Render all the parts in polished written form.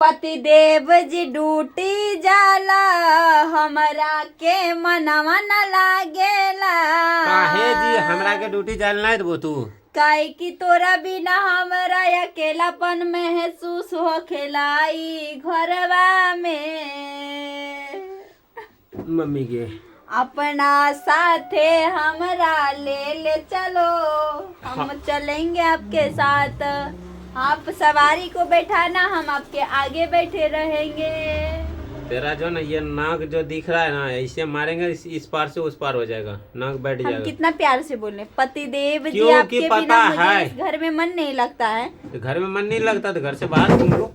पति देव जी ड्यूटी जाला, हमरा के मनवा न लागेला। काहे जी हमरा के ड्यूटी जाल नहीं देबो तू? काहे कि तोरा बिना हमरा अकेलापन महसूस होखेला ई घरवा में। मम्मी के अपना साथे हमरा ले चलो, हम चलेंगे आपके साथ। आप सवारी को बैठाना, हम आपके आगे बैठे रहेंगे। तेरा जो ना ये नाक जो दिख रहा है ना, ऐसे मारेंगे इस पार से उस पार हो जाएगा, नाक बैठ हम जाएगा। कितना प्यार से बोले पति देव जी, क्यों आपके कि पता बिना मुझे है। इस घर में मन नहीं लगता है। तो घर में मन नहीं लगता तो घर से बाहर तुमको।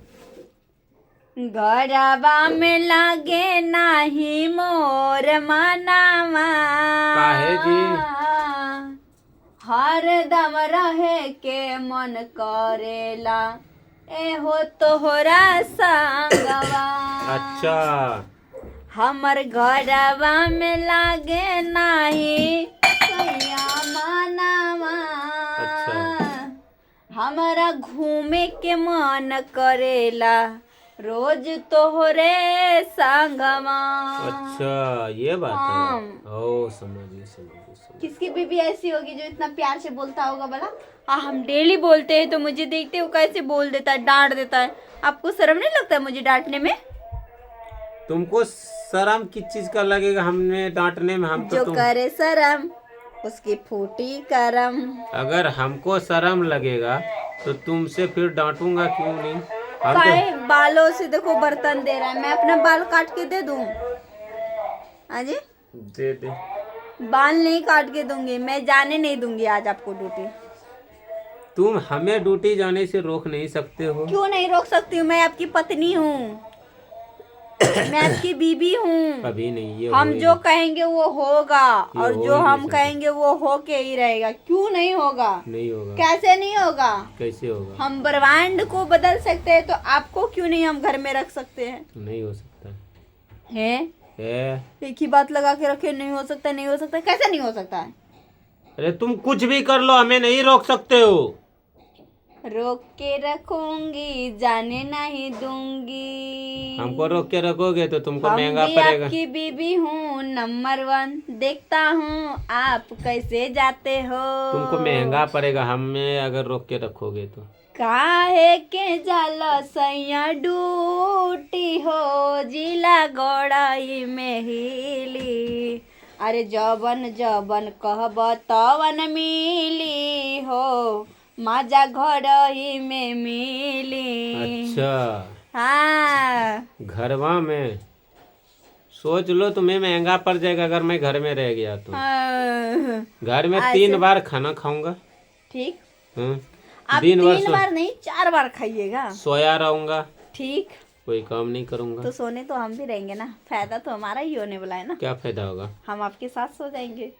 घरवा में लागे नाही मोर मनावा। काहे जी? हर दम रहे के मन करेला, एहो तोहरा संगवा। अच्छा हमर घरवा में लागे नाही सैया मनावा। अच्छा। हमारा घूमे के मन करेला, रोज तोहरे संगवा। अच्छा ये बात हाँ। है। ओ समझिए। किसकी बीबी ऐसी होगी जो इतना प्यार से बोलता होगा भला? हाँ, हम डेली बोलते हैं तो मुझे देखते हो कैसे बोल देता है, डांट देता है। आपको शर्म नहीं लगता है मुझे डांटने में? तुमको शर्म किस चीज का लगेगा हमने डांटने में? हम तो जो करे शर्म उसकी फूटी करम। अगर हमको शर्म लगेगा तो तुमसे फिर डांटूंगा क्यों नहीं? हम काहे बालों से देखो बर्तन दे रहा है, मैं अपना बाल काट के दे दूं? अजी दे दे। बाल नहीं काट के दूंगी, मैं जाने नहीं दूंगी आज आपको ड्यूटी। तुम हमें ड्यूटी जाने से रोक नहीं सकते हो। क्यों नहीं रोक सकती हूँ? मैं आपकी पत्नी हूँ, मैं आपकी बीबी हूँ। कभी नहीं ये हम हो जो कहेंगे वो होगा, और हो जो ही नहीं हम सकता। कहेंगे वो होके ही रहेगा। क्यों नहीं होगा? नहीं होगा। कैसे नहीं होगा? कैसे होगा? हम ब्रह्मांड को बदल सकते हैं तो आपको क्यों नहीं हम घर में रख सकते हैं? नहीं हो सकता हैं? है। एक ही बात लगा के रखे, नहीं हो सकता, नहीं हो सकता। कैसे नहीं हो सकता है? अरे तुम कुछ भी कर लो, हमें नहीं रोक सकते हो। रोक के रखूंगी, जाने नहीं दूंगी। हमको रोक के रखोगे तो तुमको हम महंगा भी पड़ेगा। आपकी बीबी हूँ नंबर 1, देखता हूँ आप कैसे जाते हो। तुमको महंगा पड़ेगा हमें अगर रोक के रखोगे तो। काहे के जाला सैया ड्यूटी हो, जिला गड़ाई में हिली। अरे जबन जबन कहब तवन मिली हो, माजा घर ही में मिली। अच्छा हाँ, घरवा में सोच लो तुम्हें महंगा पड़ जाएगा अगर मैं घर में रह गया तो। हाँ। घर में ऐसे- 3 बार खाना खाऊंगा। ठीक, हाँ? आप दिन भर 3 बार नहीं 4 बार खाइएगा। सोया रहूंगा, ठीक, कोई काम नहीं करूंगा। तो सोने तो हम भी रहेंगे ना, फायदा तो हमारा ही होने वाला है ना। क्या फायदा होगा? हम आपके साथ सो जाएंगे।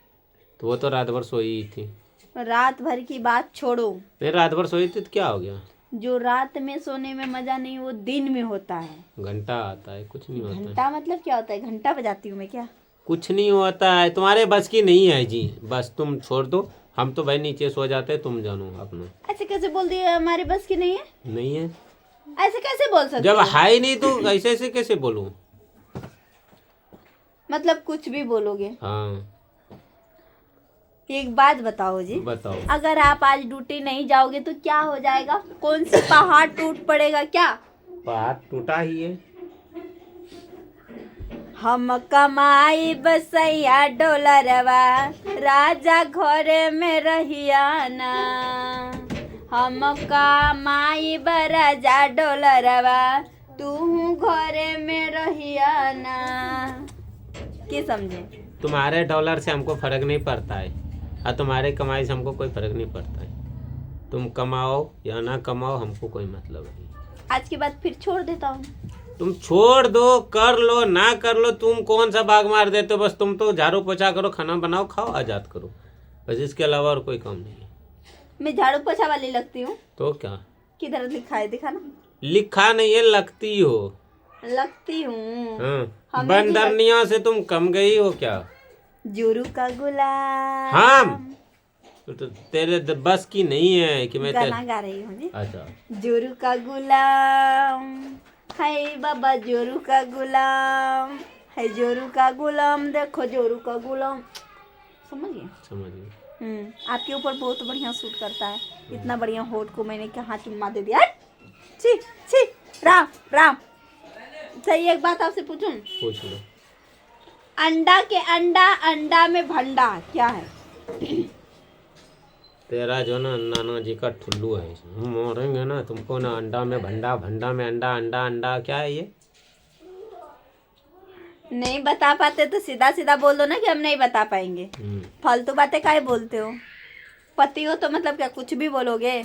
तो वो तो रात भर सोई ही थी। रात भर की बात छोड़ो, नहीं रात भर सोई थी तो क्या हो गया? जो रात में सोने में मजा नहीं वो दिन में होता है। घंटा आता है, कुछ नहीं होता है। घंटा मतलब क्या होता है? घंटा बजाती हूँ मैं क्या? कुछ नहीं होता है, तुम्हारे बस की नहीं है जी। बस तुम छोड़ दो, हम तो भाई नीचे सो जाते हैं, तुम जानो अपना। ऐसे कैसे बोल दिए हमारे बस की नहीं है? नहीं है ऐसे कैसे बोल सकते जब हो? है ही नहीं तो ऐसे ऐसे कैसे बोलूं? मतलब कुछ भी बोलोगे। हाँ एक बात बताओ जी, बताओ। अगर आप आज ड्यूटी नहीं जाओगे तो क्या हो जाएगा? कौन सी पहाड़ टूट पड़ेगा क्या? पहाड़ टूटा ही है। हम कमाई बसैया डोलरवा, राजा घर में रहियाना। हम कमाई बराजा डोलरवा, तू घर में रहियाना। की समझे? तुम्हारे डॉलर से हमको फर्क नहीं पड़ता है और तुम्हारे कमाई से हमको कोई फर्क नहीं पड़ता है। तुम कमाओ या ना कमाओ हमको कोई मतलब नहीं। आज के बाद फिर छोड़ देता हूँ। तुम छोड़ दो, कर लो ना कर लो, तुम कौन सा भाग मार देते हो? बस तुम तो झाड़ू पोछा करो, खाना बनाओ, खाओ, आजाद करो, बस इसके अलावा और कोई काम नहीं है। मैं झाड़ू पोछा वाली लगती हूँ? तो क्या किधर लिखा है दिखाना। लिखा नहीं है, लगती हो। लगती हूँ। हाँ हमें भी बंदरनिया से तुम कम गई हो क्या? जुरू का गुलाम। हाँ तो तेरे बस की नहीं है कि मैं गाना गा रही हूँ जी। अच्छा जुरू का गुलाम बाबा जोरू का गुलाम है, जोरू का गुलाम, देखो जोरू का गुलाम। समझिए? समझ गए। आपके ऊपर बहुत बढ़िया सूट करता है। इतना बढ़िया होठ को मैंने कहाँ चुम्मा दे दिया। छी छी, राम राम। सही, एक बात आपसे पूछूं? पूछ लो। अंडा के अंडा, अंडा में भंडा, क्या है? तेरा जो ना नाना जी का ठुल्लू है, हम मारेंगे ना तुमको ना। अंडा में भंडा, भंडा में अंडा, अंडा अंडा, क्या है ये? नहीं बता पाते तो सीधा सीधा बोल दो ना कि हम नहीं बता पाएंगे। फालतू बातें काहे बोलते हो? पति हो तो मतलब क्या कुछ भी बोलोगे?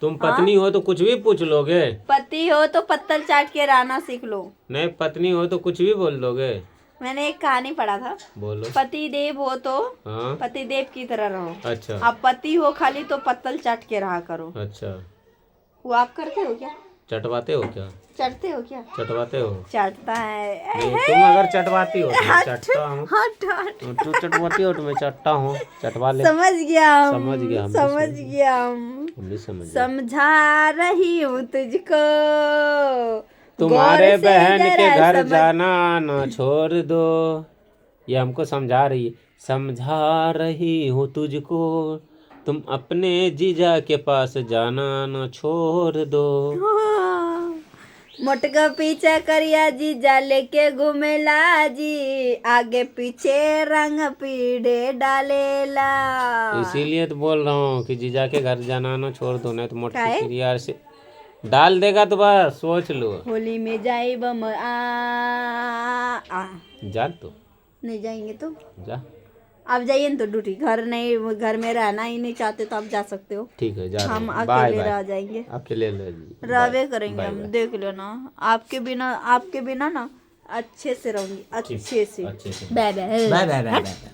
तुम पत्नी हो तो कुछ भी पूछ लोगे? पति हो तो पत्तल चाट के रहना सीख लो। नहीं, पत्नी हो तो कुछ भी बोल दोगे? मैंने एक कहानी पढ़ा था। बोलो। पति देव हो तो हाँ। पति देव की तरह रहो। अच्छा। आप पति हो खाली तो पत्तल चाट के रहा करो। अच्छा। वो आप करते हो क्या? चटवाते हो क्या? चटते हो क्या? चटवाते हो? चटता है। नहीं, तुम अगर चटवाती हो तो मैं चटता हूँ। हट हट। तू चटवाती हो तो मैं चटता हूँ। चटवा ले। समझ गया हम, समझ गया हम, समझ गया हम। हम भी समझ गए। समझा रही हूँ तुझको, तुम्हारे गौर से बहन के जरा घर समझ। जाना ना छोड़ दो। ये हमको समझा रही है। समझा रही हूँ तुझको, तुम अपने जीजा के पास जाना ना छोड़ दो। मोटका पीछा करिया जीजा लेके घूमेला जी, आगे पीछे रंग पीढ़े डालेला। इसीलिए तो बोल रहा हूँ कि जीजा के घर जाना ना छोड़ दो, नहीं तो मोटकी काहे? क्रिया से डाल देगा तो बस सोच लो। होली में जाए बम जा तो नहीं जाएंगे तो जा। आप जाइए ना तो ड्यूटी, घर नहीं, घर में रहना ही नहीं चाहते तो आप जा सकते हो। ठीक है, जा रहे हम हैं। बाय अकेले रह बाय। जाएंगे, अकेले रह जी। रहवे बाय। करेंगे बाय हम, बाय। देख लेना। आपके बिना ना अच्छे से रहूंगी, अच्छे से। अच्छे से। Bye bye. Bye bye bye bye.